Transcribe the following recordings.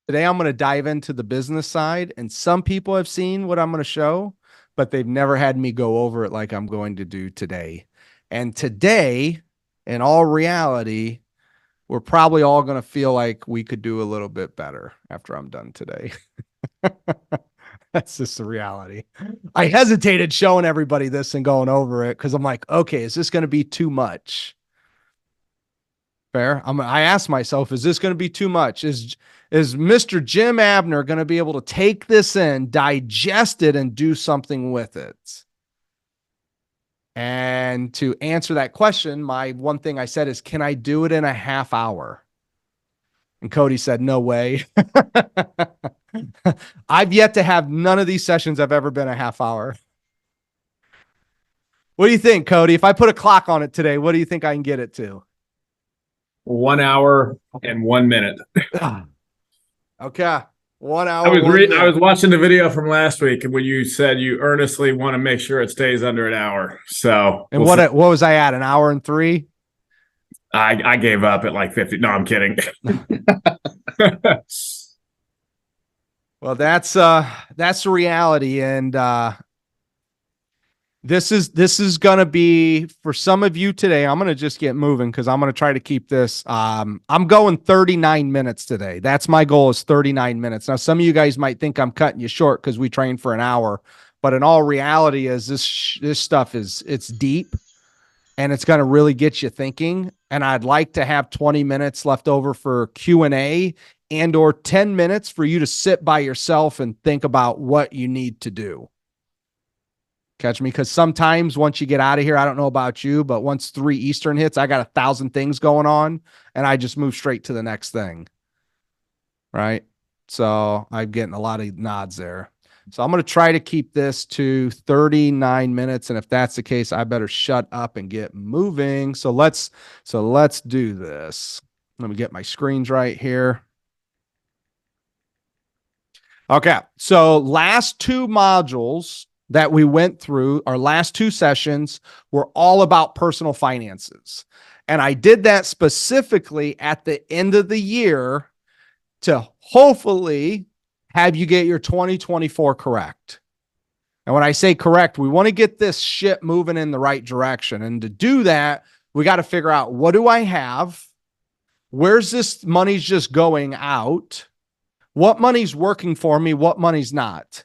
Today, I'm going to dive into the business side, and some people have seen what I'm going to show, but they've never had me go over it like I'm going to do today. And today, in all reality, we're probably all going to feel like we could do a little bit better after I'm done today. That's just the reality. I hesitated showing everybody this and going over it because I'm like, okay, is this going to be too much? Fair. I asked myself, is this going to be too much? Is Mr. Jim Abner going to be able to take this in, digest it, and do something with it? And to answer that question, my one thing I said is, can I do it in a half hour? And Cody said, no way. I've yet to have none of these sessions have ever been a half hour. What do you think, Cody? If I put a clock on it today, what do you think I can get it to? 1 hour and 1 minute. Okay. 1 hour. I was watching the video from last week when you said you earnestly want to make sure it stays under an hour. So and what was I at? An hour and 3? I gave up at like 50. No, I'm kidding. Well, that's the reality. And this is gonna be for some of you today. I'm gonna just get moving because I'm gonna try to keep this. I'm going 39 minutes today. That's my goal, is 39 minutes. Now, some of you guys might think I'm cutting you short because we trained for an hour, but in all reality, is this stuff it's deep, and it's gonna really get you thinking. And I'd like to have 20 minutes left over for Q&A and or 10 minutes for you to sit by yourself and think about what you need to do. Catch me? Because sometimes once you get out of here, I don't know about you, but once 3 Eastern hits, I got 1,000 things going on and I just move straight to the next thing. Right? So I'm getting a lot of nods there. So I'm going to try to keep this to 39 minutes. And if that's the case, I better shut up and get moving. So let's do this. Let me get my screens right here. Okay. So last 2 modules that we went through, our last 2 sessions, were all about personal finances. And I did that specifically at the end of the year to hopefully have you get your 2024 correct. And when I say correct, we want to get this shit moving in the right direction. And to do that, we got to figure out, what do I have? Where's this money's just going out? What money's working for me? What money's not?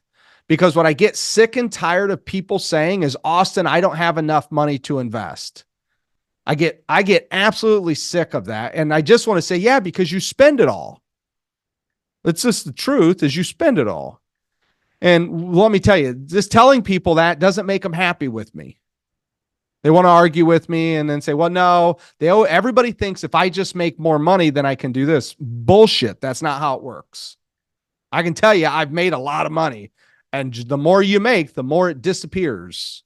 Because what I get sick and tired of people saying is, Austin, I don't have enough money to invest. I get absolutely sick of that. And I just want to say, yeah, because you spend it all. It's just the truth, is you spend it all. And let me tell you, just telling people that doesn't make them happy with me. They want to argue with me and then say, well, no, everybody thinks if I just make more money, then I can do this. Bullshit. That's not how it works. I can tell you, I've made a lot of money, and the more you make, the more it disappears.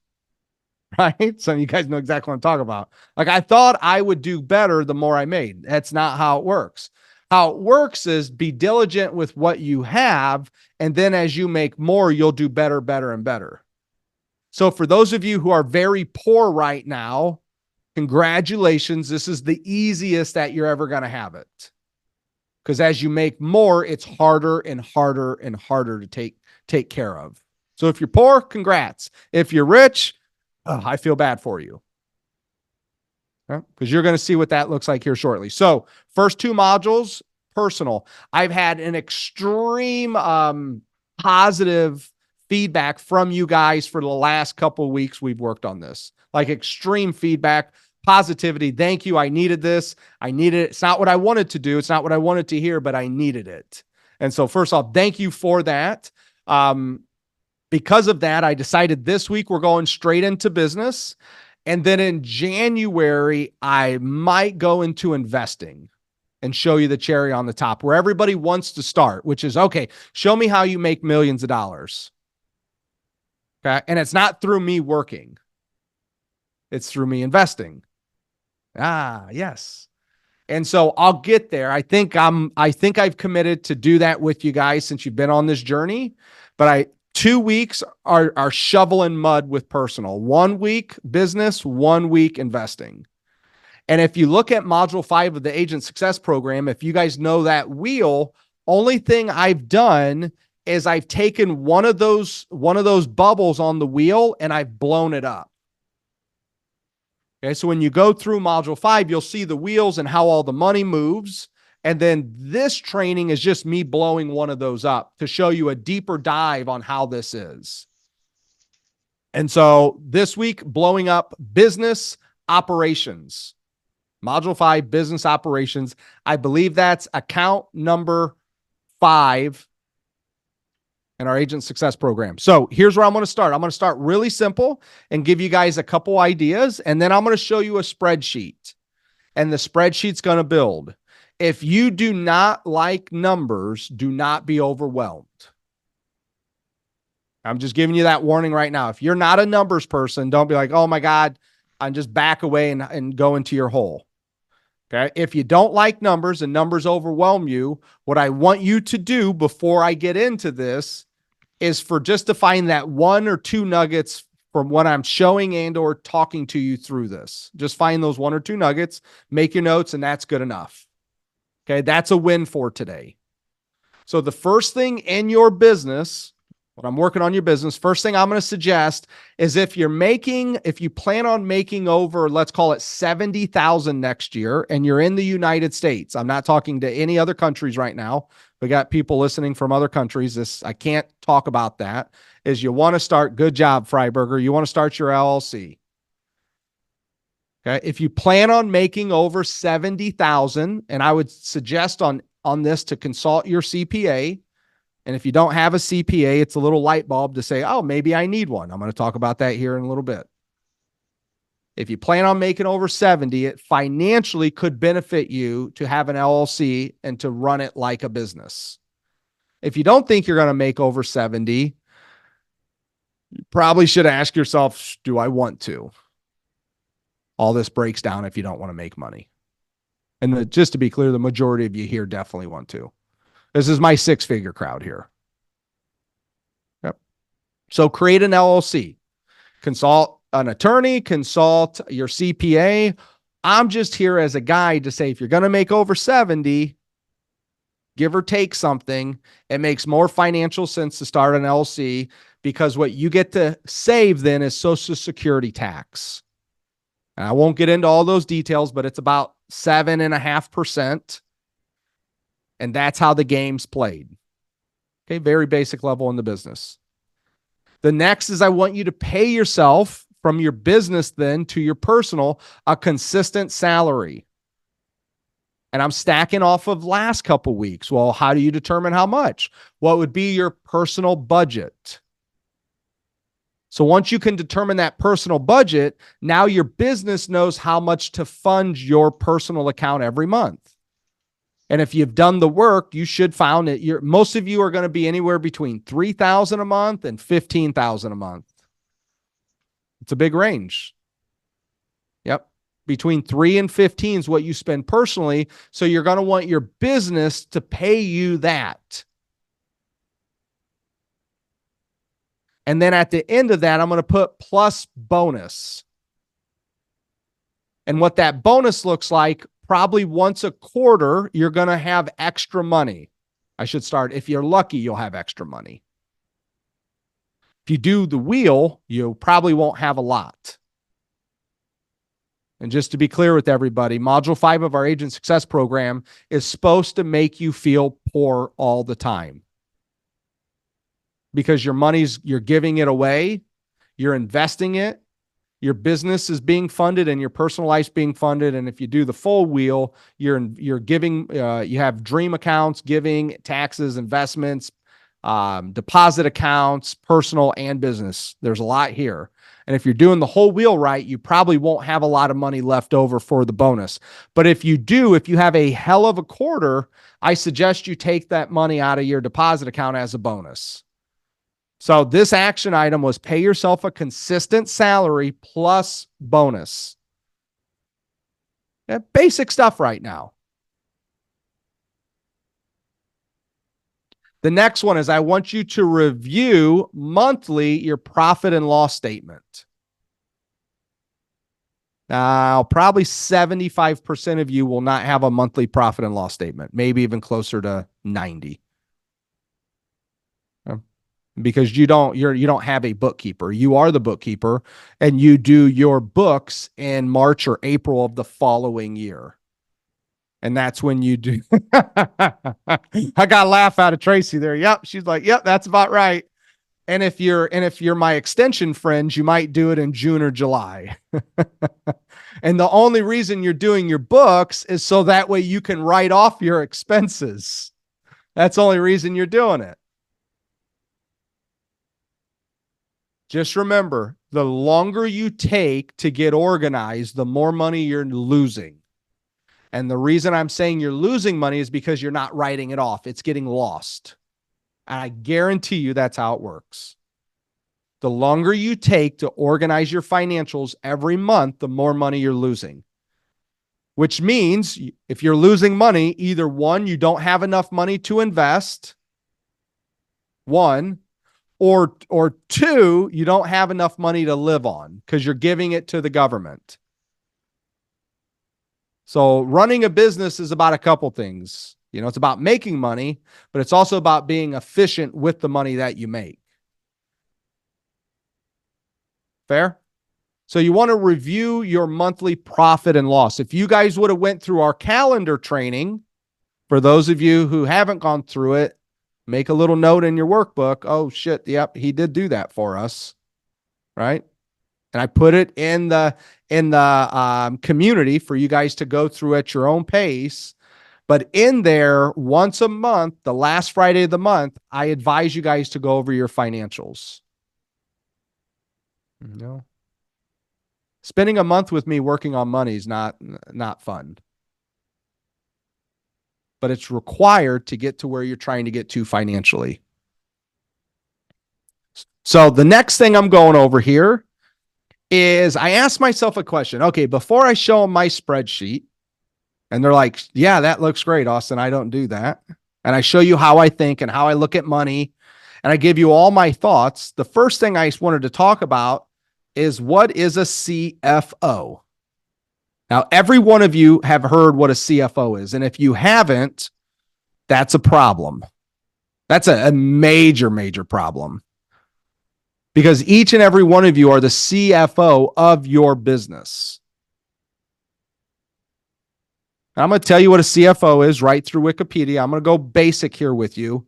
Right? Some of you guys know exactly what I'm talking about. Like, I thought I would do better the more I made. That's not how it works. How it works is be diligent with what you have, and then as you make more, you'll do better, better, and better. So for those of you who are very poor right now, congratulations. This is the easiest that you're ever going to have it. Because as you make more, it's harder and harder and harder to take care of. So if you're poor, congrats. If you're rich, I feel bad for you. Because you're going to see what that looks like here shortly. So first 2 modules, personal. I've had an extreme positive feedback from you guys for the last couple of weeks we've worked on this. Like, extreme feedback, positivity. Thank you. I needed this. I needed it. It's not what I wanted to do. It's not what I wanted to hear, but I needed it. And so first off, thank you for that. Because of that, I decided this week we're going straight into business. And then in January, I might go into investing and show you the cherry on the top, where everybody wants to start, which is, okay, show me how you make millions of dollars. Okay. And it's not through me working. It's through me investing. Yes. And so I'll get there. I think I've committed to do that with you guys since you've been on this journey, but 2 weeks are shoveling mud with personal. 1 week business, 1 week investing. And if you look at module 5 of the Agent Success Program, if you guys know that wheel, Only thing I've done is I've taken one of those bubbles on the wheel and I've blown it up. Okay, so when you go through module 5, you'll see the wheels and how all the money moves. And then this training is just me blowing one of those up to show you a deeper dive on how this is. And so this week, blowing up business operations. Module 5, business operations. I believe that's account number 5 in our agent success program. So here's where I'm going to start. I'm going to start really simple and give you guys a couple ideas. And then I'm going to show you a spreadsheet. And the spreadsheet's going to build. If you do not like numbers, do not be overwhelmed. I'm just giving you that warning right now. If you're not a numbers person, don't be like, oh my God, and just back away and go into your hole. Okay. If you don't like numbers and numbers overwhelm you, what I want you to do before I get into this is for just to find that 1 or 2 nuggets from what I'm showing and or talking to you through this. Just find those 1 or 2 nuggets, make your notes, and that's good enough. Okay. That's a win for today. So the first thing in your business, when I'm working on your business, first thing I'm going to suggest is if you plan on making over, let's call it 70,000 next year, and you're in the United States, I'm not talking to any other countries right now. We got people listening from other countries. I can't talk about that. Is you want to start, good job, Freiberger. You want to start your LLC. Okay. If you plan on making over 70,000, and I would suggest on this to consult your CPA. And if you don't have a CPA, it's a little light bulb to say, oh, maybe I need one. I'm going to talk about that here in a little bit. If you plan on making over 70, it financially could benefit you to have an LLC and to run it like a business. If you don't think you're going to make over 70, you probably should ask yourself, do I want to? All this breaks down if you don't want to make money. And just to be clear, the majority of you here definitely want to. This is my 6-figure crowd here. Yep. So create an LLC, consult an attorney, consult your CPA. I'm just here as a guide to say, if you're going to make over 70, give or take something, it makes more financial sense to start an LLC because what you get to save then is Social Security tax. And I won't get into all those details, but it's about 7.5%. And that's how the game's played. Okay, very basic level in the business. The next is I want you to pay yourself from your business then to your personal a consistent salary. And I'm stacking off of last couple weeks. Well, how do you determine how much? What would be your personal budget? So once you can determine that personal budget, now your business knows how much to fund your personal account every month. And if you've done the work, you should find that most of you are going to be anywhere between $3,000 a month and $15,000 a month. It's a big range. Yep. Between 3 and 15 is what you spend personally. So you're going to want your business to pay you that. And then at the end of that, I'm going to put plus bonus. And what that bonus looks like, probably once a quarter, you're going to have extra money. I should start. If you're lucky, you'll have extra money. If you do the wheel, you probably won't have a lot. And just to be clear with everybody, Module 5 of our Agent Success Program is supposed to make you feel poor all the time. Because you're giving it away, you're investing it, your business is being funded and your personal life's being funded. And if you do the full wheel, you're giving, you have dream accounts, giving, taxes, investments, deposit accounts, personal and business. There's a lot here. And if you're doing the whole wheel right, you probably won't have a lot of money left over for the bonus. But if you do, if you have a hell of a quarter, I suggest you take that money out of your deposit account as a bonus. So this action item was pay yourself a consistent salary plus bonus. Basic stuff right now. The next one is I want you to review monthly your profit and loss statement. Now, probably 75% of you will not have a monthly profit and loss statement, maybe even closer to 90. Because you don't have a bookkeeper. You are the bookkeeper, and you do your books in March or April of the following year. And that's when you do. I got a laugh out of Tracy there. Yep. She's like, yep, that's about right. And if you're my extension friends, you might do it in June or July. And the only reason you're doing your books is so that way you can write off your expenses. That's the only reason you're doing it. Just remember, the longer you take to get organized, the more money you're losing. And the reason I'm saying you're losing money is because you're not writing it off. It's getting lost. And I guarantee you that's how it works. The longer you take to organize your financials every month, the more money you're losing. Which means if you're losing money, either one, you don't have enough money to invest, one, or two, you don't have enough money to live on because you're giving it to the government. So running a business is about a couple things. It's about making money, but it's also about being efficient with the money that you make. Fair? So you want to review your monthly profit and loss. If you guys would have went through our calendar training, for those of you who haven't gone through it, make a little note in your workbook. Oh shit. Yep. He did do that for us. Right. And I put it in the community for you guys to go through at your own pace. But in there, once a month, the last Friday of the month, I advise you guys to go over your financials. Spending a month with me working on money is not fun. But it's required to get to where you're trying to get to financially. So the next thing I'm going over here is I asked myself a question. Okay, before I show them my spreadsheet, and they're like, yeah, that looks great, Austin. I don't do that. And I show you how I think and how I look at money, and I give you all my thoughts. The first thing I wanted to talk about is what is a CFO? Now, every one of you have heard what a CFO is. And if you haven't, that's a problem. That's a major, major problem. Because each and every one of you are the CFO of your business. I'm going to tell you what a CFO is right through Wikipedia. I'm going to go basic here with you.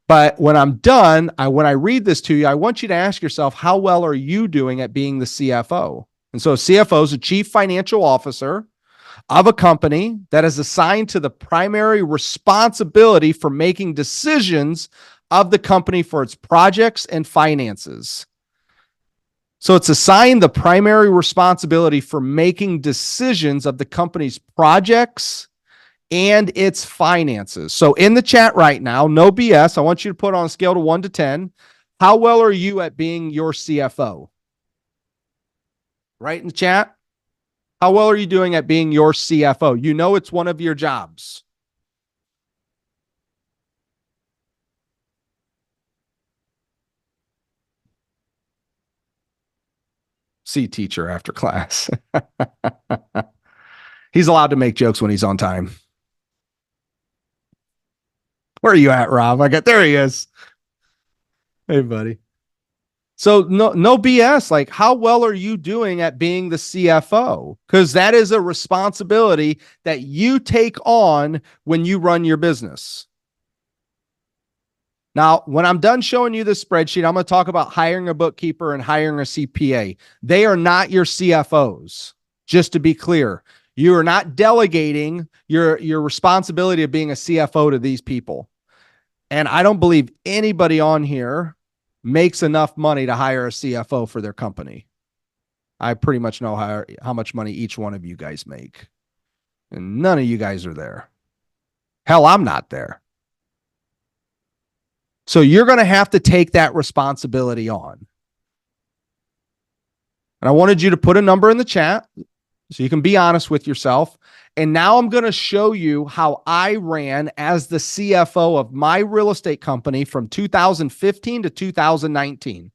But when I'm done, when I read this to you, I want you to ask yourself, how well are you doing at being the CFO? And so a CFO is a chief financial officer of a company that is assigned to the primary responsibility for making decisions of the company for its projects and finances. So it's assigned the primary responsibility for making decisions of the company's projects and its finances. So in the chat right now, no BS, I want you to put on a scale of 1 to 10. How well are you at being your CFO? Right in the chat. How well are you doing at being your CFO? You know it's one of your jobs. C teacher after class. He's allowed to make jokes when he's on time. Where are you at, Rob? There he is. Hey, buddy. So no BS. Like, how well are you doing at being the CFO? Because that is a responsibility that you take on when you run your business. Now, when I'm done showing you this spreadsheet, I'm going to talk about hiring a bookkeeper and hiring a CPA. They are not your CFOs, just to be clear. You are not delegating your responsibility of being a CFO to these people. And I don't believe anybody on here makes enough money to hire a CFO for their company. I pretty much know how much money each one of you guys make. And none of you guys are there. Hell, I'm not there. So you're going to have to take that responsibility on. And I wanted you to put a number in the chat so you can be honest with yourself. And now I'm going to show you how I ran as the CFO of my real estate company from 2015 to 2019.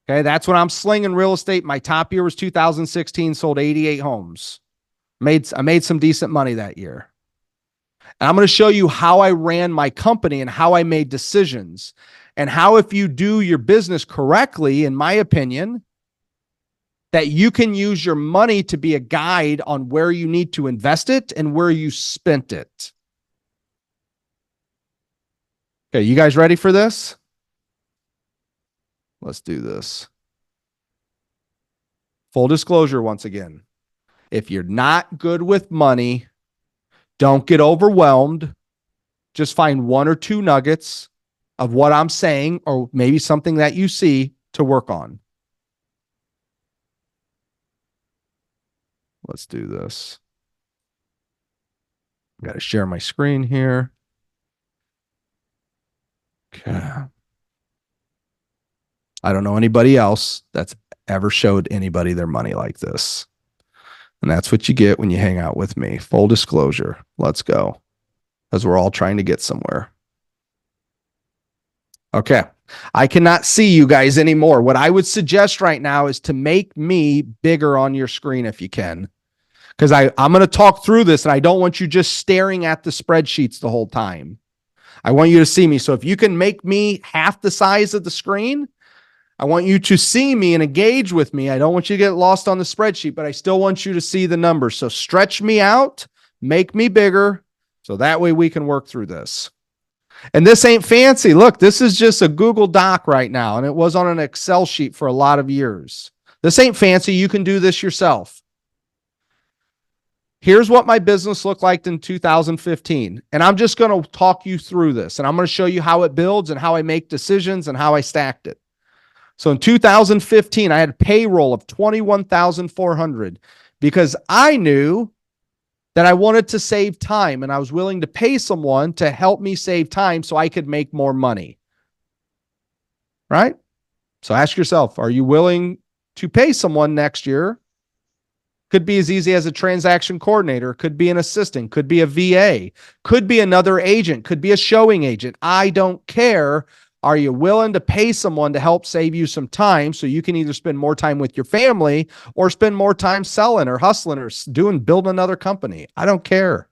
Okay. That's when I'm slinging real estate. My top year was 2016, sold 88 homes. I made some decent money that year. And I'm going to show you how I ran my company and how I made decisions and how, if you do your business correctly, in my opinion, that you can use your money to be a guide on where you need to invest it and where you spent it. Okay, you guys ready for this? Let's do this. Full disclosure once again. If you're not good with money, don't get overwhelmed. Just find one or two nuggets of what I'm saying, or maybe something that you see to work on. Let's do this. Got to share my screen here. Okay. I don't know anybody else that's ever showed anybody their money like this. And that's what you get when you hang out with me. Full disclosure. Let's go. Because we're all trying to get somewhere. Okay. I cannot see you guys anymore. What I would suggest right now is to make me bigger on your screen if you can. Because I'm going to talk through this, and I don't want you just staring at the spreadsheets the whole time. I want you to see me. So if you can make me half the size of the screen, I want you to see me and engage with me. I don't want you to get lost on the spreadsheet, but I still want you to see the numbers. So stretch me out, make me bigger, so that way we can work through this. And this ain't fancy. Look, this is just a Google Doc right now, and it was on an Excel sheet for a lot of years. This ain't fancy. You can do this yourself. Here's what my business looked like in 2015. And I'm just going to talk you through this. And I'm going to show you how it builds and how I make decisions and how I stacked it. So in 2015, I had a payroll of $21,400 because I knew that I wanted to save time, and I was willing to pay someone to help me save time so I could make more money. Right? So ask yourself, are you willing to pay someone next year? Could be as easy as a transaction coordinator, could be an assistant, could be a VA, could be another agent, could be a showing agent. I don't care. Are you willing to pay someone to help save you some time so you can either spend more time with your family or spend more time selling or hustling or building another company? I don't care.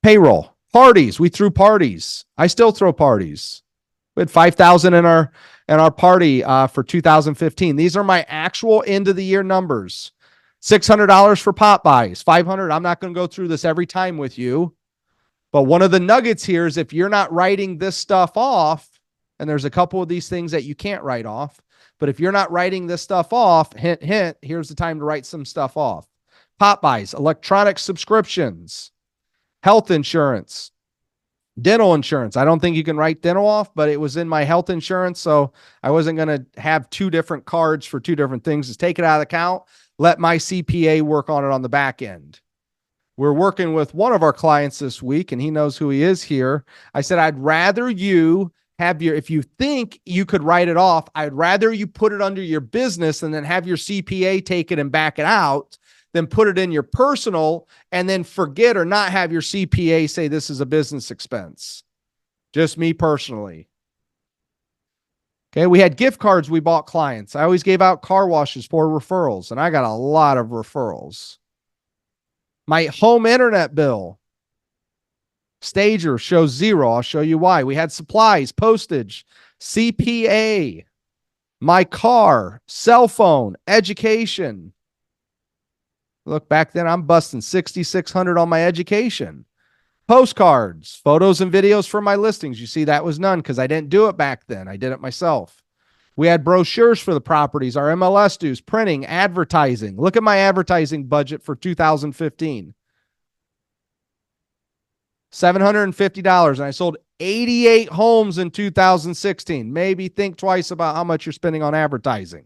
Payroll, parties. We threw parties. I still throw parties. We had 5,000 in our party for 2015. These are my actual end of the year numbers. $600 for pop buys, $500. I'm not going to go through this every time with you. But one of the nuggets here is if you're not writing this stuff off, and there's a couple of these things that you can't write off, but if you're not writing this stuff off, hint, hint, here's the time to write some stuff off. Pop buys, electronic subscriptions, health insurance, dental insurance. I don't think you can write dental off, but it was in my health insurance, so I wasn't going to have two different cards for two different things. Just take it out of the account, let my CPA work on it on the back end. We're working with one of our clients this week, and he knows who he is here. I said, I'd rather you have if you think you could write it off, I'd rather you put it under your business and then have your CPA take it and back it out than put it in your personal and then forget or not have your CPA say this is a business expense. Just me personally. Okay, we had gift cards we bought clients. I always gave out car washes for referrals, and I got a lot of referrals. My home internet bill, Stager, shows zero. I'll show you why. We had supplies, postage, CPA, my car, cell phone, education. Look, back then I'm busting $6,600 on my education. Postcards, photos and videos for my listings. You see, that was none because I didn't do it back then. I did it myself. We had brochures for the properties, our MLS dues, printing, advertising. Look at my advertising budget for 2015. $750, and I sold 88 homes in 2016. Maybe think twice about how much you're spending on advertising.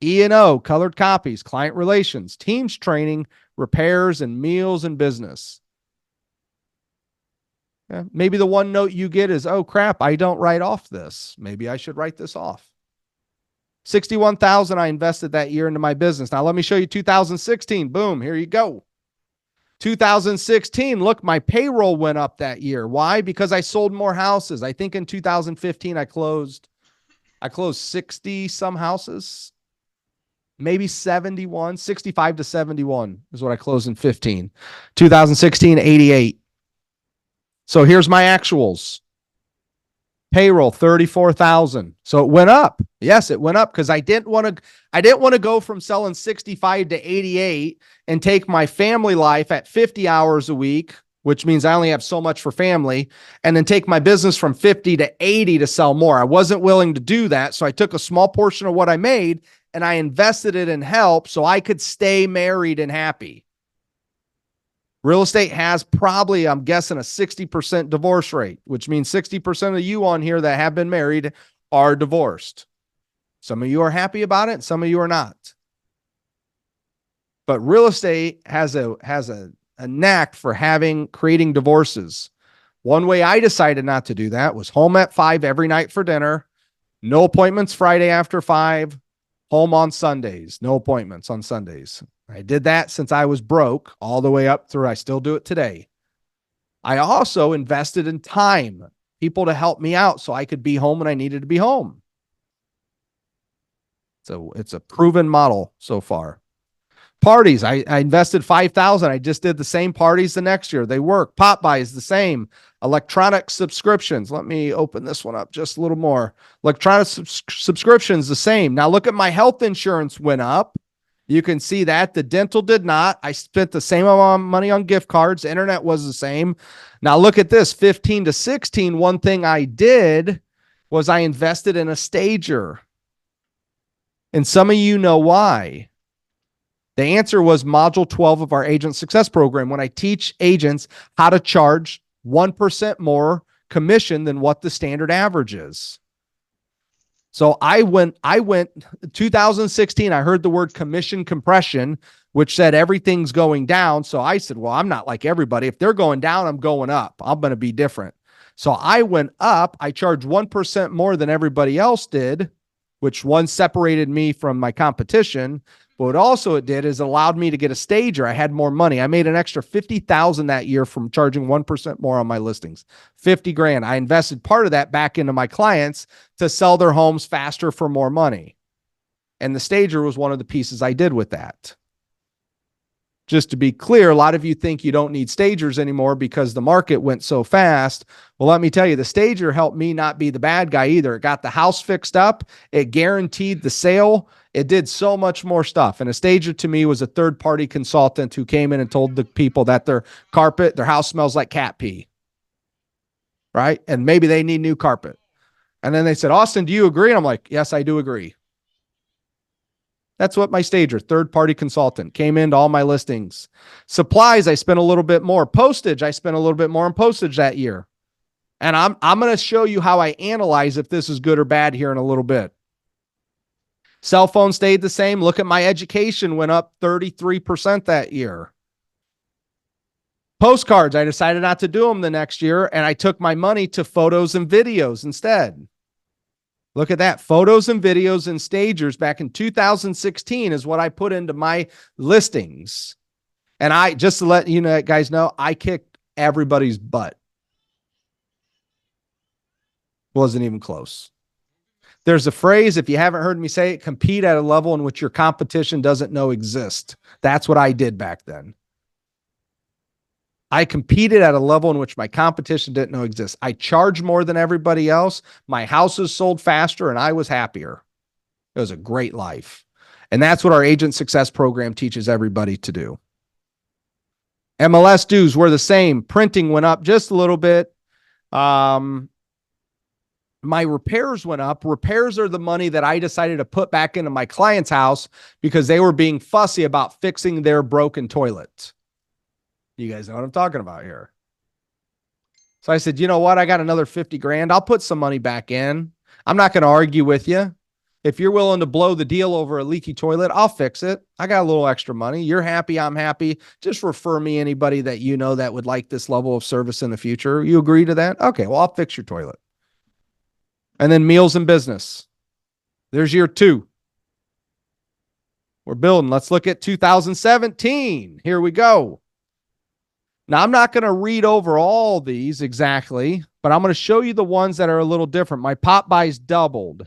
E&O, colored copies, client relations, teams training, repairs, and meals and business. Yeah, maybe the one note you get is, oh crap, I don't write off this. Maybe I should write this off. $61,000 I invested that year into my business. Now let me show you 2016. Boom, here you go. 2016, look, my payroll went up that year. Why? Because I sold more houses. I think in 2015 I closed I closed 60 some houses, maybe 71, 65 to 71 is what I closed in 15. 2016, 88. So here's my actuals. Payroll 34,000. So it went up. Yes, it went up because I didn't want to go from selling 65 to 88 and take my family life at 50 hours a week, which means I only have so much for family, and then take my business from 50 to 80 to sell more. I wasn't willing to do that. So I took a small portion of what I made and I invested it in help so I could stay married and happy. Real estate has probably, I'm guessing, a 60% divorce rate, which means 60% of you on here that have been married are divorced. Some of you are happy about it, some of you are not. But real estate has a knack for creating divorces. One way I decided not to do that was home at 5 every night for dinner, no appointments Friday after 5, home on Sundays, no appointments on Sundays. I did that since I was broke all the way up through. I still do it today. I also invested in time, people to help me out so I could be home when I needed to be home. So it's a proven model so far. Parties, I invested 5,000. I just did the same parties the next year. They work. Pop buys the same. Electronic subscriptions. Let me open this one up just a little more. Electronic subscriptions the same. Now look at my health insurance went up. You can see that the dental did not. I spent the same amount of money on gift cards. The internet was the same. Now look at this 15 to 16. One thing I did was I invested in a stager. And some of you know why. The answer was module 12 of our agent success program. When I teach agents how to charge 1% more commission than what the standard average is. So I went 2016, I heard the word commission compression, which said everything's going down. So I said, well, I'm not like everybody. If they're going down, I'm going up. I'm going to be different. So I went up. I charged 1% more than everybody else did, which one separated me from my competition. But what also it did is it allowed me to get a stager. I had more money. I made an extra $50,000 that year from charging 1% more on my listings. 50 grand. I invested part of that back into my clients to sell their homes faster for more money. And the stager was one of the pieces I did with that. Just to be clear, a lot of you think you don't need stagers anymore because the market went so fast. Well, let me tell you, the stager helped me not be the bad guy either. It got the house fixed up. It guaranteed the sale. It did so much more stuff. And a stager to me was a third-party consultant who came in and told the people that their house smells like cat pee. Right? And maybe they need new carpet. And then they said, Austin, do you agree? And I'm like, yes, I do agree. That's what my stager, third-party consultant, came into all my listings. Supplies, I spent a little bit more. Postage, I spent a little bit more on postage that year. And I'm going to show you how I analyze if this is good or bad here in a little bit. Cell phone stayed the same. Look at my education went up 33% that year. Postcards, I decided not to do them the next year, and I took my money to photos and videos instead. Look at that. Photos and videos and stagers back in 2016 is what I put into my listings. And I, just to let you know, guys know, I kicked everybody's butt. Wasn't even close. There's a phrase, if you haven't heard me say it, compete at a level in which your competition doesn't know exist. That's what I did back then. I competed at a level in which my competition didn't know exist. I charged more than everybody else. My houses sold faster and I was happier. It was a great life. And that's what our agent success program teaches everybody to do. MLS dues were the same. Printing went up just a little bit. My repairs went up. Repairs are the money that I decided to put back into my client's house because they were being fussy about fixing their broken toilet. You guys know what I'm talking about here. So I said, you know what? I got another 50 grand. I'll put some money back in. I'm not going to argue with you. If you're willing to blow the deal over a leaky toilet, I'll fix it. I got a little extra money. You're happy. I'm happy. Just refer me anybody that you know that would like this level of service in the future. You agree to that? Okay, well, I'll fix your toilet. And then meals and business. There's year 2. We're building. Let's look at 2017. Here we go. Now, I'm not going to read over all these exactly, but I'm going to show you the ones that are a little different. My pop buys doubled.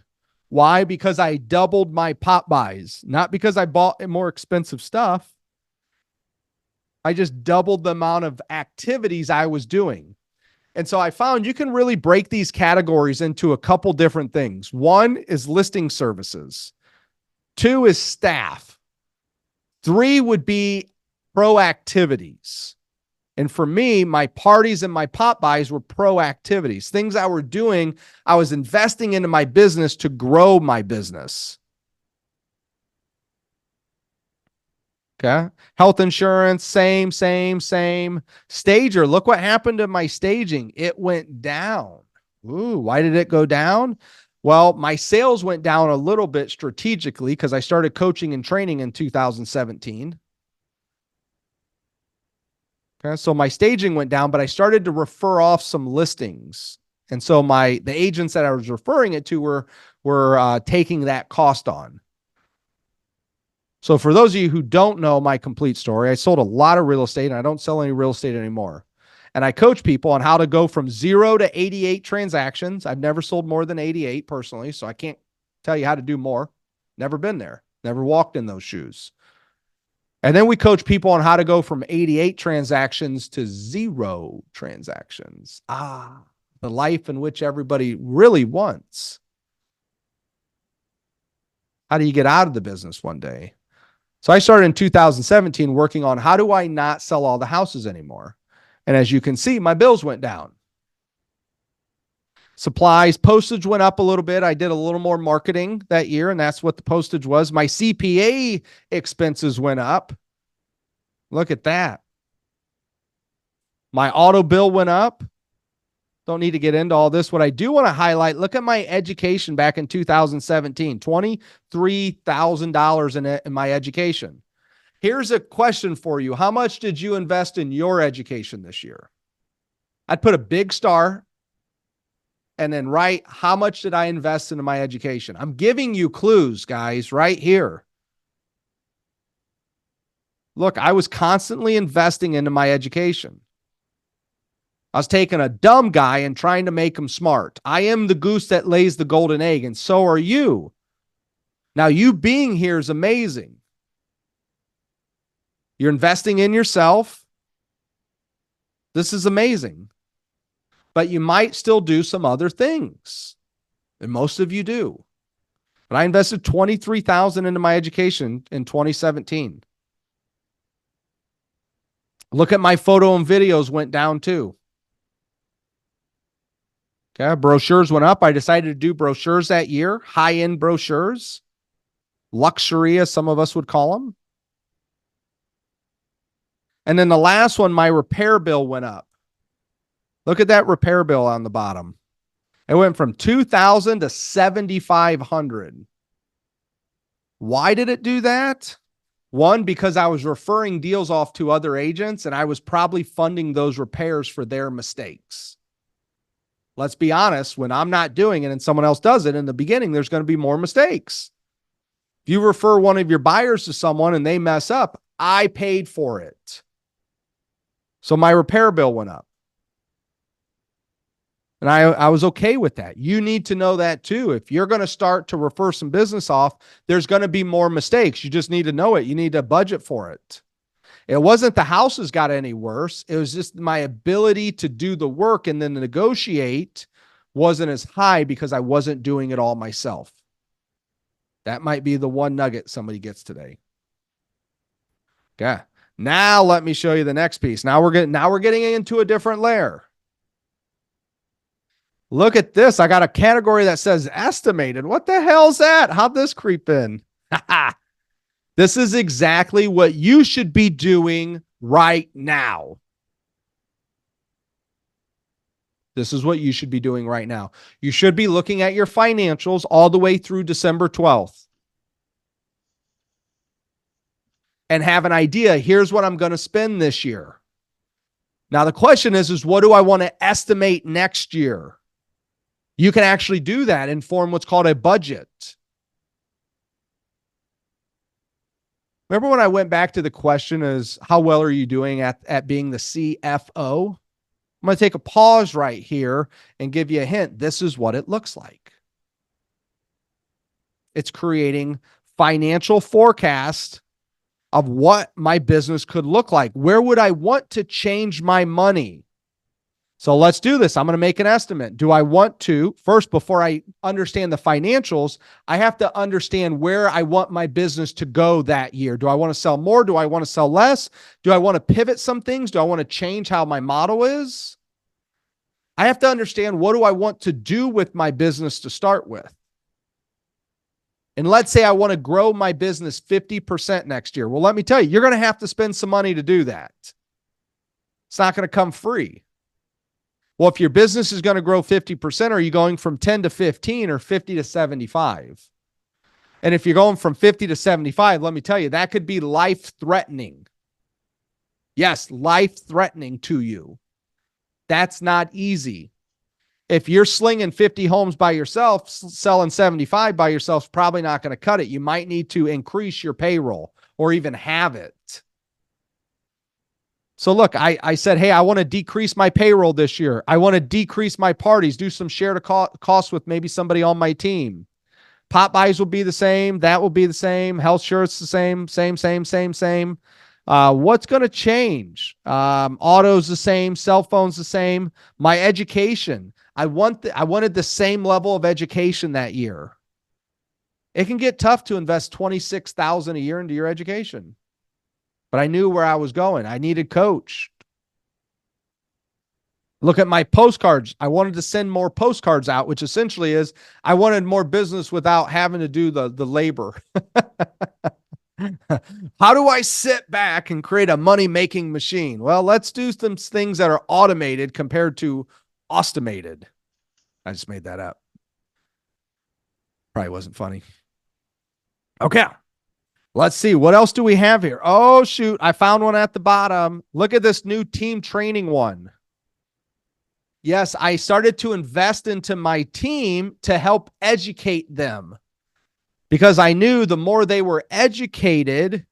Why? Because I doubled my pop buys, not because I bought more expensive stuff. I just doubled the amount of activities I was doing. And so I found you can really break these categories into a couple different things. One is listing services. Two is staff. Three would be pro activities. And for me, my parties and my pop buys were pro activities, things I were doing. I was investing into my business to grow my business. Okay. Health insurance, same. Stager, look what happened to my staging. It went down. Ooh, why did it go down? Well, my sales went down a little bit strategically because I started coaching and training in 2017. Okay, so my staging went down, but I started to refer off some listings. And so the agents that I was referring it to were taking that cost on. So for those of you who don't know my complete story, I sold a lot of real estate and I don't sell any real estate anymore. And I coach people on how to go from 0 to 88 transactions. I've never sold more than 88 personally, so I can't tell you how to do more. Never been there. Never walked in those shoes. And then we coach people on how to go from 88 transactions to 0 transactions. The life in which everybody really wants. How do you get out of the business one day? So I started in 2017 working on how do I not sell all the houses anymore? And as you can see, my bills went down. Supplies, postage went up a little bit. I did a little more marketing that year, and that's what the postage was. My CPA expenses went up. Look at that. My auto bill went up. Don't need to get into all this. What I do want to highlight, look at my education back in 2017, $23,000 in my education. Here's a question for you. How much did you invest in your education this year? I'd put a big star and then write, how much did I invest into my education? I'm giving you clues, guys, right here. Look, I was constantly investing into my education. I was taking a dumb guy and trying to make him smart. I am the goose that lays the golden egg, and so are you. Now, you being here is amazing. You're investing in yourself. This is amazing. But you might still do some other things, and most of you do. But I invested $23,000 into my education in 2017. Look at my photo and videos went down too. Okay, brochures went up. I decided to do brochures that year, high-end brochures, luxury, as some of us would call them. And then the last one, my repair bill went up. Look at that repair bill on the bottom. It went from $2,000 to $7,500. Why did it do that? One, because I was referring deals off to other agents and I was probably funding those repairs for their mistakes. Let's be honest, when I'm not doing it and someone else does it in the beginning, there's going to be more mistakes. If you refer one of your buyers to someone and they mess up, I paid for it. So my repair bill went up. And I was okay with that. You need to know that too. If you're going to start to refer some business off, there's going to be more mistakes. You just need to know it. You need to budget for it. It wasn't the houses got any worse. It was just my ability to do the work and then negotiate wasn't as high because I wasn't doing it all myself. That might be the one nugget somebody gets today. Okay. Now let me show you the next piece. Now we're getting into a different layer. Look at this. I got a category that says estimated. What the hell's that? How'd this creep in? This is exactly what you should be doing right now. This is what you should be doing right now. You should be looking at your financials all the way through December 12th. And have an idea. Here's what I'm going to spend this year. Now, the question is what do I want to estimate next year? You can actually do that and form what's called a budget. Remember when I went back to the question is how well are you doing at being the CFO? I'm going to take a pause right here and give you a hint. This is what it looks like. It's creating financial forecast of what my business could look like. Where would I want to change my money? So let's do this. I'm going to make an estimate. Do I want to, first, before I understand the financials, I have to understand where I want my business to go that year. Do I want to sell more? Do I want to sell less? Do I want to pivot some things? Do I want to change how my model is? I have to understand, what do I want to do with my business to start with? And let's say I want to grow my business 50% next year. Well, let me tell you, you're going to have to spend some money to do that. It's not going to come free. Well, if your business is going to grow 50%, are you going from 10 to 15 or 50 to 75? And if you're going from 50 to 75, let me tell you, that could be life-threatening. Yes, life-threatening to you. That's not easy. If you're slinging 50 homes by yourself, selling 75 by yourself is probably not going to cut it. You might need to increase your payroll or even have it. So look, I said, hey, I want to decrease my payroll this year. I want to decrease my parties, do some shared costs with maybe somebody on my team. Pop buys will be the same. That will be the same. Health shirts the same. What's going to change? Auto's the same. Cell phones the same. My education. I wanted the same level of education that year. It can get tough to invest $26,000 a year into your education. But I knew where I was going. I needed coach. Look at my postcards. I wanted to send more postcards out, which essentially is I wanted more business without having to do the labor. How do I sit back and create a money-making machine? Well, let's do some things that are automated compared to automated. I just made that up. Probably wasn't funny. Okay. Let's see. What else do we have here? Oh, shoot. I found one at the bottom. Look at this new team training one. Yes, I started to invest into my team to help educate them because I knew the more they were educated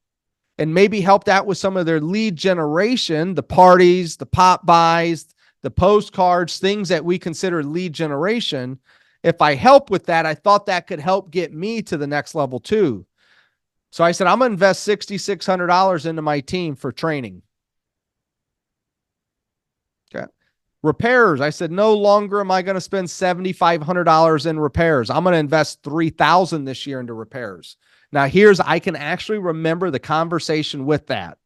and maybe helped out with some of their lead generation, the parties, the pop buys, the postcards, things that we consider lead generation. If I help with that, I thought that could help get me to the next level too. So I said, I'm going to invest $6,600 into my team for training. Okay. Repairs. I said, no longer am I going to spend $7,500 in repairs. I'm going to invest $3,000 this year into repairs. Now I can actually remember the conversation with that.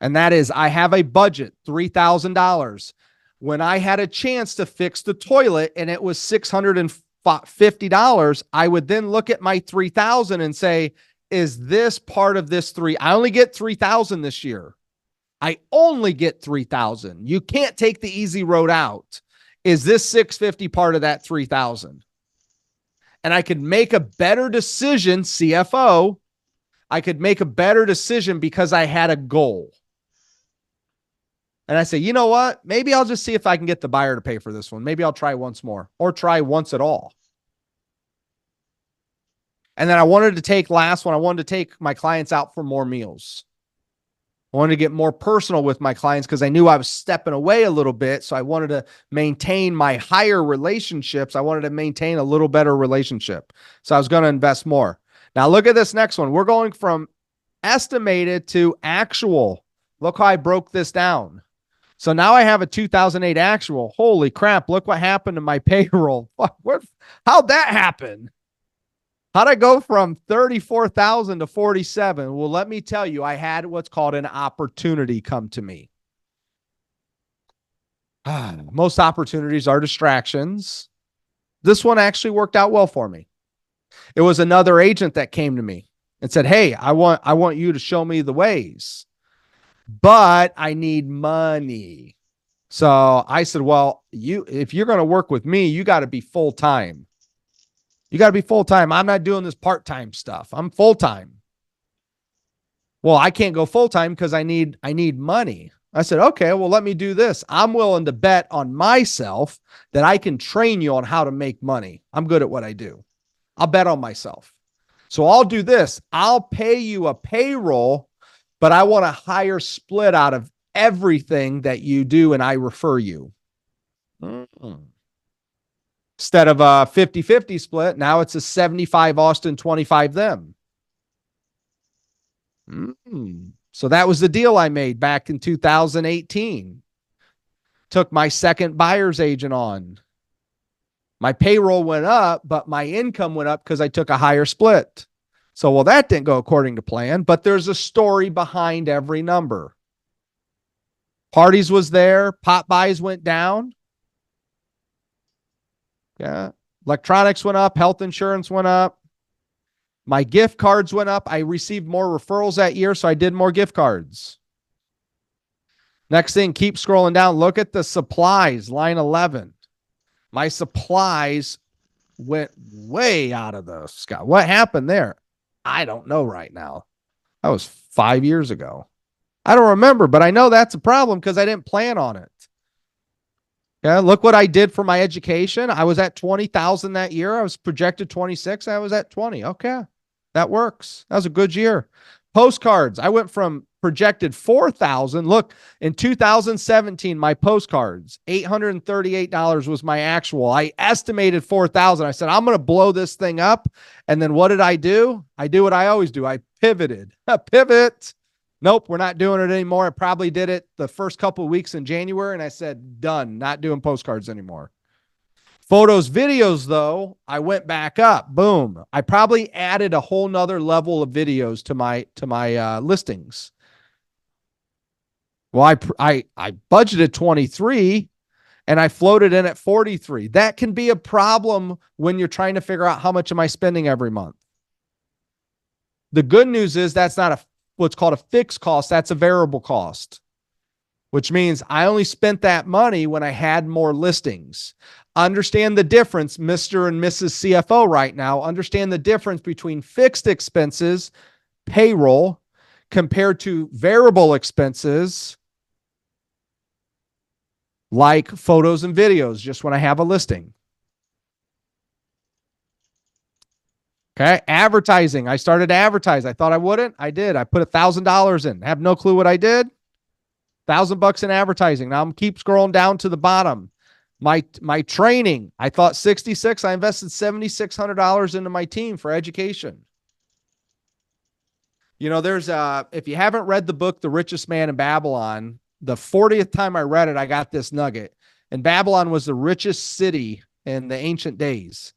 And that is, I have a budget, $3,000. When I had a chance to fix the toilet and it was $650, I would then look at my $3,000 and say, is this part of this three? I only get $3,000 this year. I only get $3,000. You can't take the easy road out. Is this $650 part of that $3,000? And I could make a better decision, CFO. I could make a better decision because I had a goal. And I say, you know what? Maybe I'll just see if I can get the buyer to pay for this one. Maybe I'll try once more or try once at all. And then I wanted to take my clients out for more meals. I wanted to get more personal with my clients because I knew I was stepping away a little bit. So I wanted to maintain my higher relationships. I wanted to maintain a little better relationship. So I was going to invest more. Now look at this next one. We're going from estimated to actual. Look how I broke this down. So now I have a 2008 actual. Holy crap. Look what happened to my payroll. How'd that happen? How'd I go from 34,000 to 47? Well, let me tell you, I had what's called an opportunity come to me. Most opportunities are distractions. This one actually worked out well for me. It was another agent that came to me and said, hey, I want you to show me the ways, but I need money. So I said, well, if you're going to work with me, you got to be full-time. You got to be full-time. I'm not doing this part-time stuff. I'm full-time. Well, I can't go full-time because I need money. I said, okay, well, let me do this. I'm willing to bet on myself that I can train you on how to make money. I'm good at what I do. I'll bet on myself. So I'll do this. I'll pay you a payroll, but I want a higher split out of everything that you do and I refer you. Instead of a 50-50 split, now it's a 75 Austin, 25 them. So that was the deal I made back in 2018. Took my second buyer's agent on. My payroll went up, but my income went up because I took a higher split. So, well, that didn't go according to plan, but there's a story behind every number. Parties was there. Pot buys went down. Yeah. Electronics went up. Health insurance went up. My gift cards went up. I received more referrals that year, so I did more gift cards. Next thing, keep scrolling down. Look at the supplies, line 11. My supplies went way out of the sky. What happened there? I don't know right now. That was 5 years ago. I don't remember, but I know that's a problem because I didn't plan on it. Yeah, look what I did for my education. I was at 20,000 that year. I was projected 26. I was at 20. Okay. That works. That was a good year. Postcards. I went from projected 4,000. Look, in 2017, my postcards, $838 was my actual. I estimated 4,000. I said, I'm going to blow this thing up. And then what did I do? I do what I always do. I pivoted. Pivot. Nope, we're not doing it anymore. I probably did it the first couple of weeks in January, and I said, done, not doing postcards anymore. Photos, videos, though, I went back up. Boom. I probably added a whole nother level of videos to my listings. Well, I budgeted 23 and I floated in at 43. That can be a problem when you're trying to figure out how much am I spending every month. The good news is that's not what's called a fixed cost. That's a variable cost, which means I only spent that money when I had more listings. Understand the difference, Mr. and Mrs. CFO right now. Understand the difference between fixed expenses, payroll, compared to variable expenses like photos and videos, just when I have a listing. Okay. Advertising. I started to advertise. I thought I wouldn't. I did. I put $1,000 in. I have no clue what I did. $1,000 in advertising. Now I'm keep scrolling down to the bottom. My training. I thought 66. I invested $7,600 into my team for education. You know, there's if you haven't read the book, The Richest Man in Babylon, the 40th time I read it, I got this nugget. And Babylon was the richest city in the ancient days.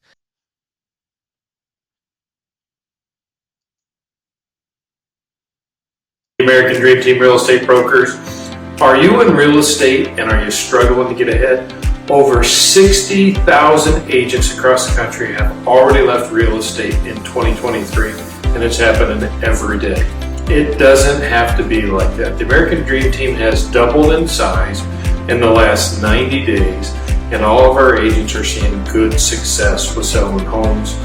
American Dream Team Real Estate Brokers. Are you in real estate and are you struggling to get ahead? Over 60,000 agents across the country have already left real estate in 2023, and it's happening every day. It doesn't have to be like that. The American Dream Team has doubled in size in the last 90 days, and all of our agents are seeing good success with selling homes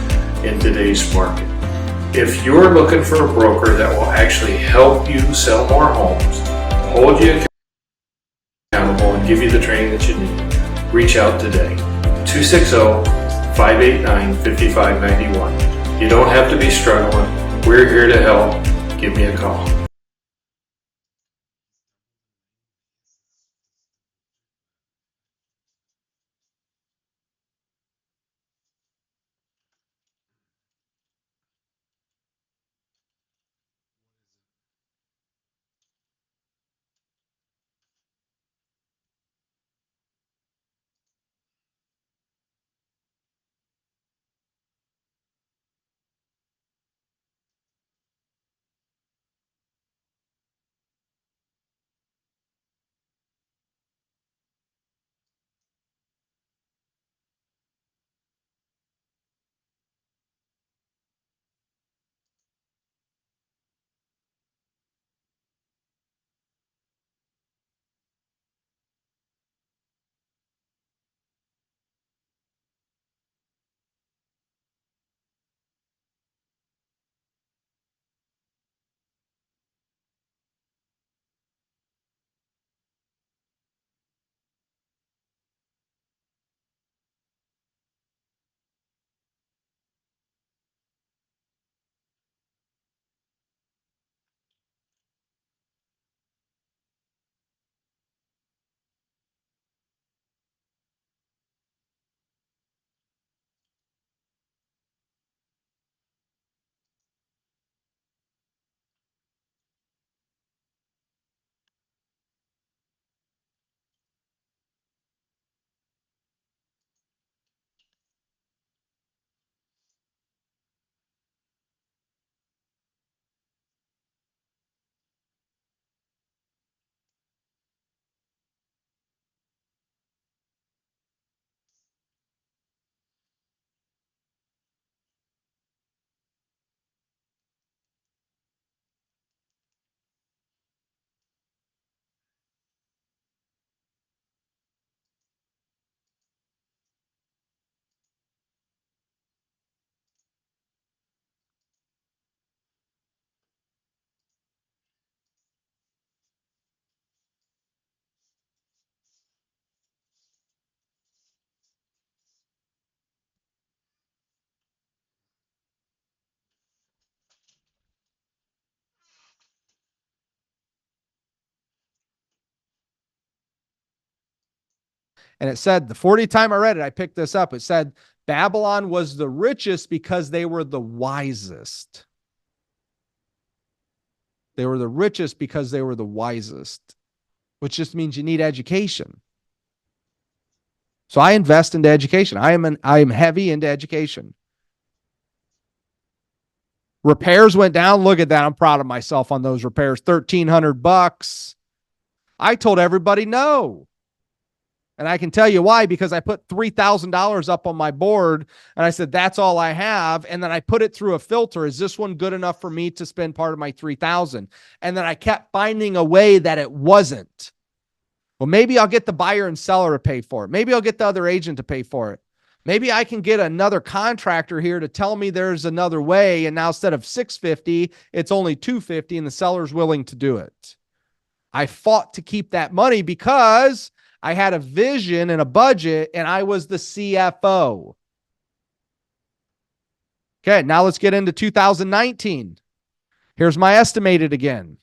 in today's market. If you're looking for a broker that will actually help you sell more homes, hold you accountable, and give you the training that you need, reach out today. 260-589-5591. You don't have to be struggling. We're here to help. Give me a call. And it said, the 40th time I read it, I picked this up. It said, Babylon was the richest because they were the wisest. They were the richest because they were the wisest, which just means you need education. So I invest into education. I am heavy into education. Repairs went down. Look at that. I'm proud of myself on those repairs. $1,300. I told everybody no. And I can tell you why, because I put $3,000 up on my board and I said, that's all I have. And then I put it through a filter. Is this one good enough for me to spend part of my 3,000? And then I kept finding a way that it wasn't. Well, maybe I'll get the buyer and seller to pay for it. Maybe I'll get the other agent to pay for it. Maybe I can get another contractor here to tell me there's another way. And now instead of $650, it's only $250 and the seller's willing to do it. I fought to keep that money because I had a vision and a budget and I was the CFO. Okay, now let's get into 2019. Here's my estimated again.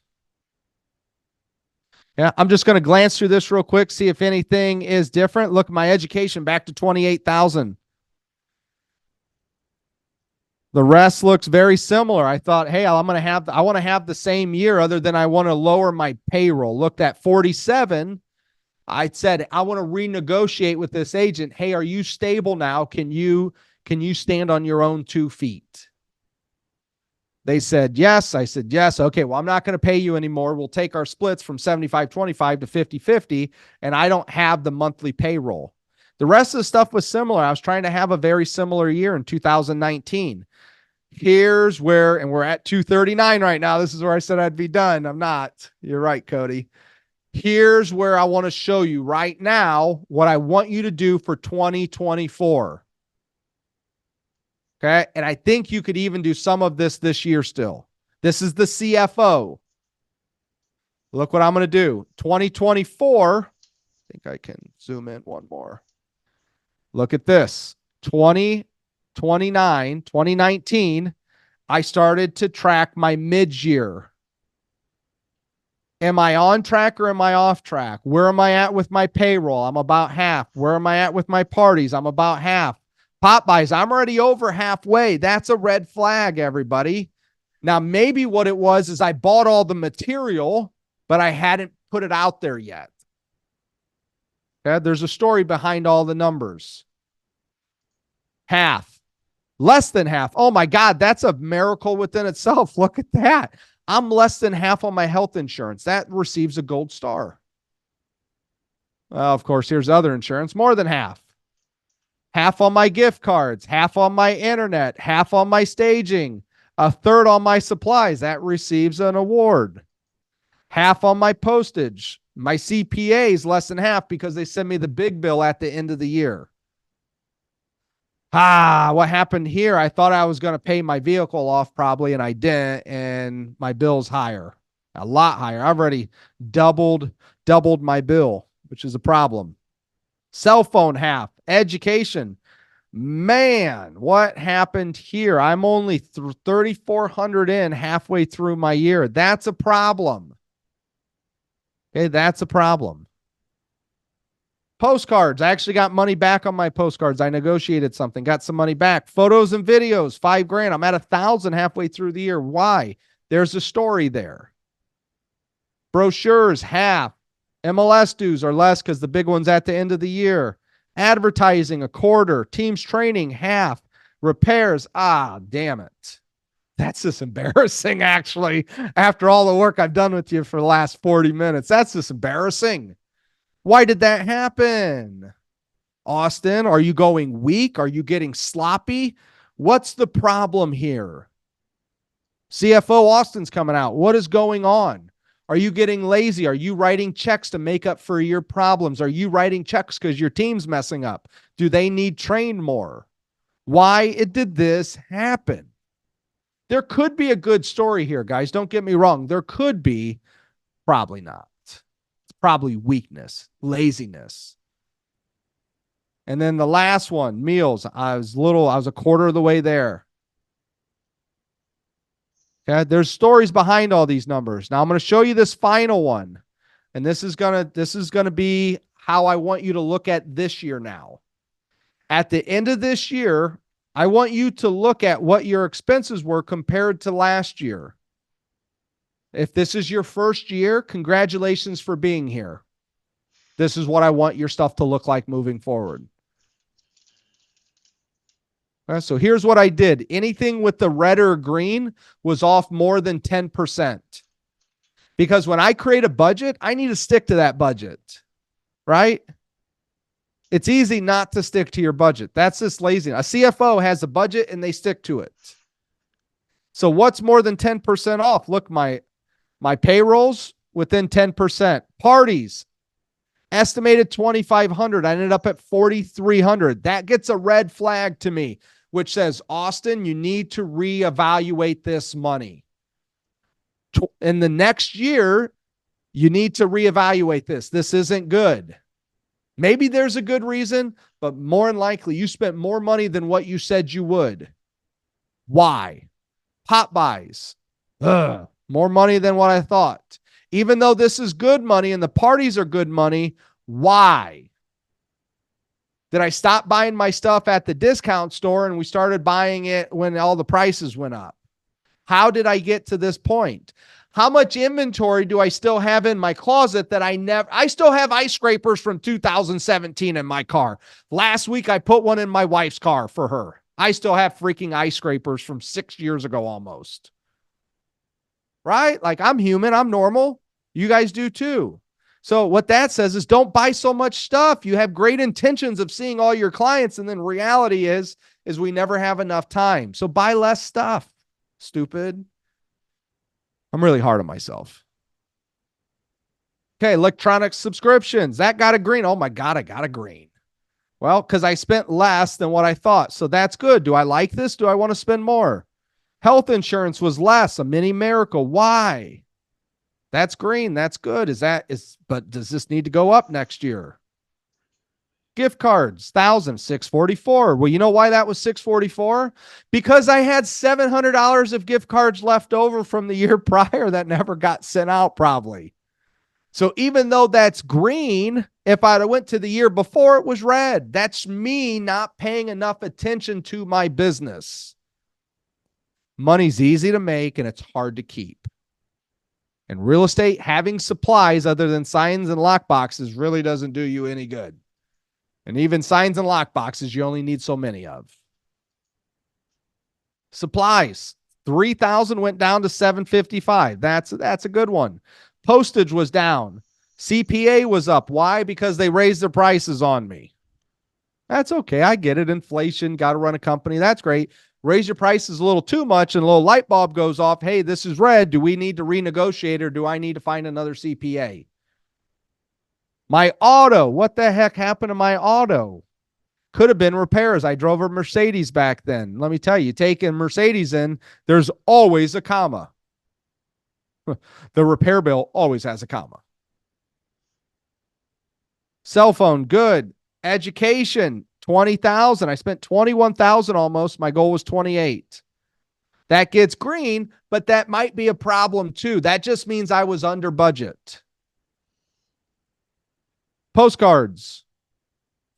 Yeah, I'm just going to glance through this real quick, see if anything is different. Look, my education back to 28,000. The rest looks very similar. I thought, hey, I want to have the same year, other than I want to lower my payroll. Looked at 47. I said, I want to renegotiate with this agent. Hey, are you stable now? Can you stand on your own 2 feet? They said, yes. I said, yes. Okay, well, I'm not going to pay you anymore. We'll take our splits from 75-25 to 50-50, and I don't have the monthly payroll. The rest of the stuff was similar. I was trying to have a very similar year in 2019. Here's where, and we're at 239 right now. This is where I said I'd be done. I'm not. You're right, Cody. Here's where I want to show you right now what I want you to do for 2024. Okay. And I think you could even do some of this year still. This is the CFO. Look what I'm going to do. 2024. I think I can zoom in one more. Look at this. 2019, I started to track my mid-year. Am I on track or am I off track? Where am I at with my payroll? I'm about half. Where am I at with my parties? I'm about half. Pop buys, I'm already over halfway. That's a red flag, everybody. Now, maybe what it was is I bought all the material, but I hadn't put it out there yet. Okay, there's a story behind all the numbers. Half. Less than half. Oh my God, that's a miracle within itself. Look at that. I'm less than half on my health insurance. That receives a gold star. Well, of course, here's other insurance, more than half. Half on my gift cards, half on my internet, half on my staging, a third on my supplies. That receives an award. Half on my postage. My CPA is less than half because they send me the big bill at the end of the year. What happened here? I thought I was going to pay my vehicle off probably, and I didn't, and my bill's higher, a lot higher. I've already doubled my bill, which is a problem. Cell phone half, education. Man, what happened here? I'm only 3,400 in halfway through my year. That's a problem. Okay, that's a problem. Postcards. I actually got money back on my postcards. I negotiated something, got some money back. Photos and videos, $5,000. I'm at 1,000 halfway through the year. Why? There's a story there. Brochures, half. MLS dues are less because the big one's at the end of the year. Advertising, a quarter. Teams training, half. Repairs, damn it. That's just embarrassing, actually. After all the work I've done with you for the last 40 minutes, that's just embarrassing. Why did that happen? Austin, are you going weak? Are you getting sloppy? What's the problem here? CFO Austin's coming out. What is going on? Are you getting lazy? Are you writing checks to make up for your problems? Are you writing checks because your team's messing up? Do they need trained more? Why did this happen? There could be a good story here, guys. Don't get me wrong. There could be, probably not. Probably weakness, laziness. And then the last one, meals. I was a quarter of the way there. Okay, there's stories behind all these numbers. Now I'm going to show you this final one. And this is going to be how I want you to look at this year now. At the end of this year, I want you to look at what your expenses were compared to last year. If this is your first year, congratulations for being here. This is what I want your stuff to look like moving forward. So here's what I did. Anything with the red or green was off more than 10%. Because when I create a budget, I need to stick to that budget, right? It's easy not to stick to your budget. That's just laziness. A CFO has a budget and they stick to it. So what's more than 10% off? Look, my payrolls within 10%. Parties, estimated 2,500. I ended up at 4,300. That gets a red flag to me, which says, Austin, you need to reevaluate this money. In the next year, you need to reevaluate this. This isn't good. Maybe there's a good reason, but more than likely, you spent more money than what you said you would. Why? Pop buys. More money than what I thought. Even though this is good money and the parties are good money, why? Did I stop buying my stuff at the discount store and we started buying it when all the prices went up? How did I get to this point? How much inventory do I still have in my closet that I still have ice scrapers from 2017 in my car. Last week, I put one in my wife's car for her. I still have freaking ice scrapers from 6 years ago almost. Right? Like, I'm human. I'm normal. You guys do too. So what that says is don't buy so much stuff. You have great intentions of seeing all your clients. And then reality is we never have enough time. So buy less stuff. Stupid. I'm really hard on myself. Okay, electronic subscriptions. That got a green. Oh my God, I got a green. Well, because I spent less than what I thought. So that's good. Do I like this? Do I want to spend more? Health insurance was less, a mini miracle. Why? That's green. That's good. But does this need to go up next year? Gift cards, 644. Well, you know why that was 644? Because I had $700 of gift cards left over from the year prior that never got sent out probably. So even though that's green, if I'd have went to the year before, it was red. That's me not paying enough attention to my business. Money's easy to make and it's hard to keep. In real estate, having supplies other than signs and lock boxes really doesn't do you any good. And even signs and lock boxes, you only need so many of. Supplies, 3,000 went down to 755. That's a good one. Postage was down. CPA was up. Why? Because they raised their prices on me. That's okay. I get it. Inflation, got to run a company. That's great. Raise your prices a little too much and a little light bulb goes off. Hey, this is red. Do we need to renegotiate or do I need to find another CPA? My auto, what the heck happened to my auto? Could have been repairs. I drove a Mercedes back then. Let me tell you, taking Mercedes in, there's always a comma. The repair bill always has a comma. Cell phone, good. Education, 20,000. I spent 21,000 almost. My goal was 28. That gets green, but that might be a problem too. That just means I was under budget. Postcards,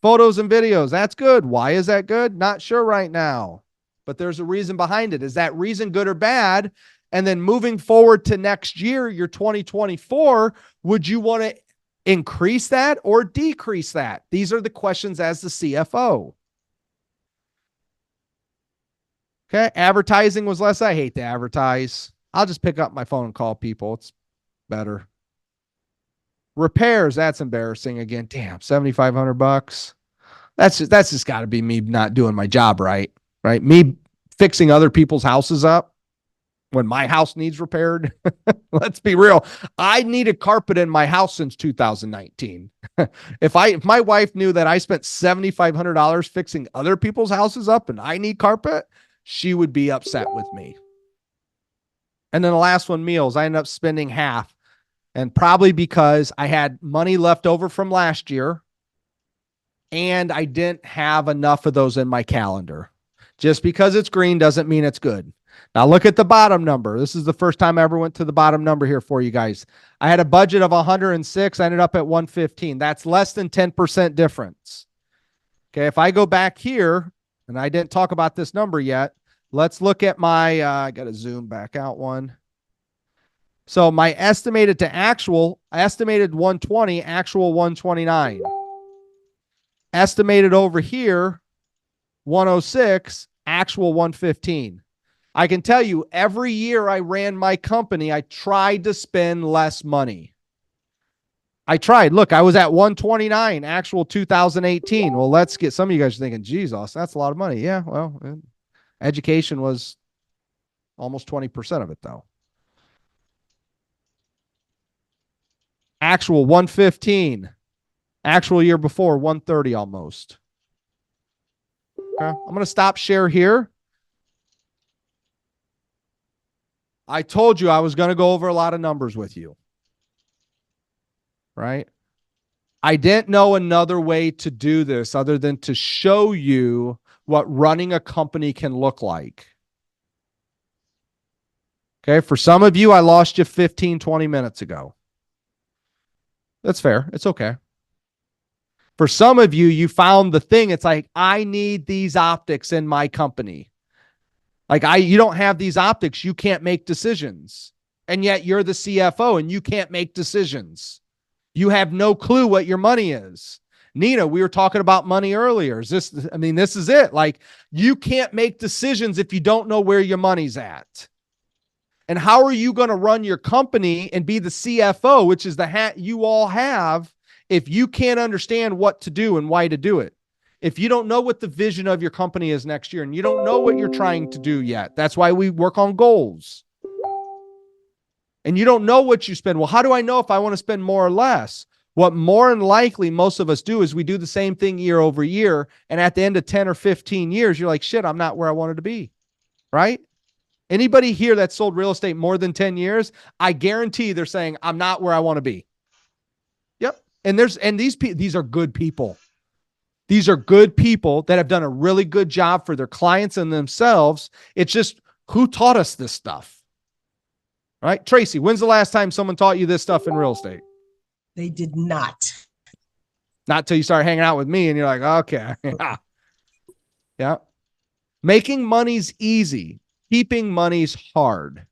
photos and videos. That's good. Why is that good? Not sure right now, but there's a reason behind it. Is that reason good or bad? And then moving forward to next year, your 2024, would you want to increase that or decrease that? These are the questions as the CFO. Okay. Advertising was less. I hate to advertise. I'll just pick up my phone and call people. It's better. Repairs, that's embarrassing again. Damn, $7,500. That's just got to be me not doing my job right? Me fixing other people's houses up when my house needs repaired. Let's be real. I needed carpet in my house since 2019. If my wife knew that I spent $7,500 fixing other people's houses up and I need carpet, she would be upset with me. And then the last one, meals. I ended up spending half. And probably because I had money left over from last year and I didn't have enough of those in my calendar. Just because it's green doesn't mean it's good. Now look at the bottom number. This is the first time I ever went to the bottom number here for you guys. I had a budget of 106. I ended up at 115. That's less than 10% difference. Okay. If I go back here, and I didn't talk about this number yet, let's look at my, I got to zoom back out one. So my estimated to actual, estimated 120, actual 129. Estimated over here, 106, actual 115. I can tell you every year I ran my company, I tried to spend less money. I tried. Look, I was at 129, actual 2018. Well, let's get some of you guys thinking, geez, Austin, that's a lot of money. Yeah, well, education was almost 20% of it, though. Actual 115. Actual year before, 130 almost. Okay. I'm going to stop share here. I told you I was going to go over a lot of numbers with you. Right? I didn't know another way to do this other than to show you what running a company can look like. Okay. For some of you, I lost you 15, 20 minutes ago. That's fair. It's okay. For some of you, you found the thing. It's like, I need these optics in my company. Like you don't have these optics. You can't make decisions. And yet you're the CFO and you can't make decisions. You have no clue what your money is. Nina, we were talking about money earlier. This is it. Like you can't make decisions if you don't know where your money's at. And how are you going to run your company and be the CFO, which is the hat you all have, if you can't understand what to do and why to do it? If you don't know what the vision of your company is next year and you don't know what you're trying to do yet, that's why we work on goals. And you don't know what you spend. Well, how do I know if I want to spend more or less? What more than likely most of us do is we do the same thing year over year. And at the end of 10 or 15 years, you're like, shit, I'm not where I wanted to be. Right? Anybody here that sold real estate more than 10 years, I guarantee they're saying, I'm not where I want to be. Yep. And these are good people. These are good people that have done a really good job for their clients and themselves. It's just, who taught us this stuff? Right? Tracy, when's the last time someone taught you this stuff in real estate? They did not. Not till you start hanging out with me and you're like, okay. Yeah. Making money's easy. Keeping money's hard.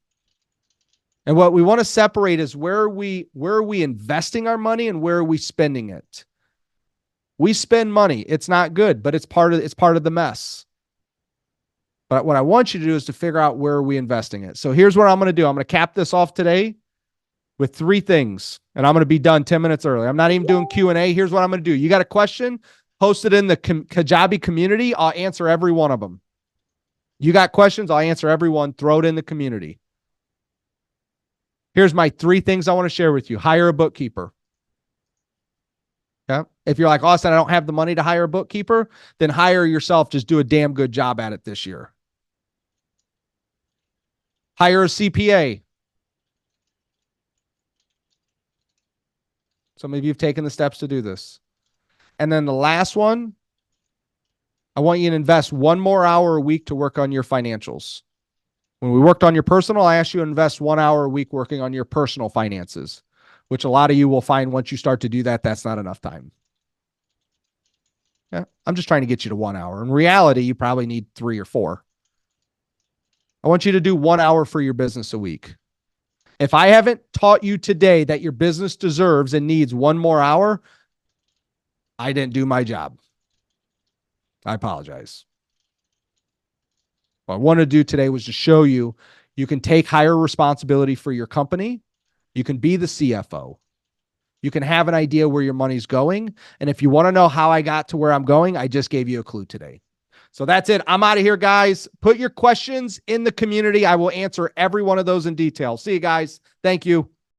And what we want to separate is where are we investing our money and where are we spending it? We spend money. It's not good, but it's part of the mess. But what I want you to do is to figure out where are we investing it. So here's what I'm going to do. I'm going to cap this off today with 3 things, and I'm going to be done 10 minutes early. I'm not even doing Q&A. Here's what I'm going to do. You got a question? Post it in the Kajabi community. I'll answer every one of them. You got questions? I'll answer every one. Throw it in the community. Here's my 3 things I want to share with you. Hire a bookkeeper. Yeah. If you're like, Austin, I don't have the money to hire a bookkeeper, then hire yourself. Just do a damn good job at it this year. Hire a CPA. Some of you have taken the steps to do this. And then the last one, I want you to invest 1 more hour a week to work on your financials. When we worked on your personal, I asked you to invest 1 hour a week working on your personal finances, which a lot of you will find once you start to do that, that's not enough time. Yeah, I'm just trying to get you to 1 hour. In reality, you probably need 3 or 4. I want you to do 1 hour for your business a week. If I haven't taught you today that your business deserves and needs 1 more hour, I didn't do my job. I apologize. What I wanted to do today was to show you you can take higher responsibility for your company. You can be the CFO. You can have an idea where your money's going. And if you want to know how I got to where I'm going, I just gave you a clue today. So that's it. I'm out of here, guys. Put your questions in the community. I will answer every one of those in detail. See you guys. Thank you.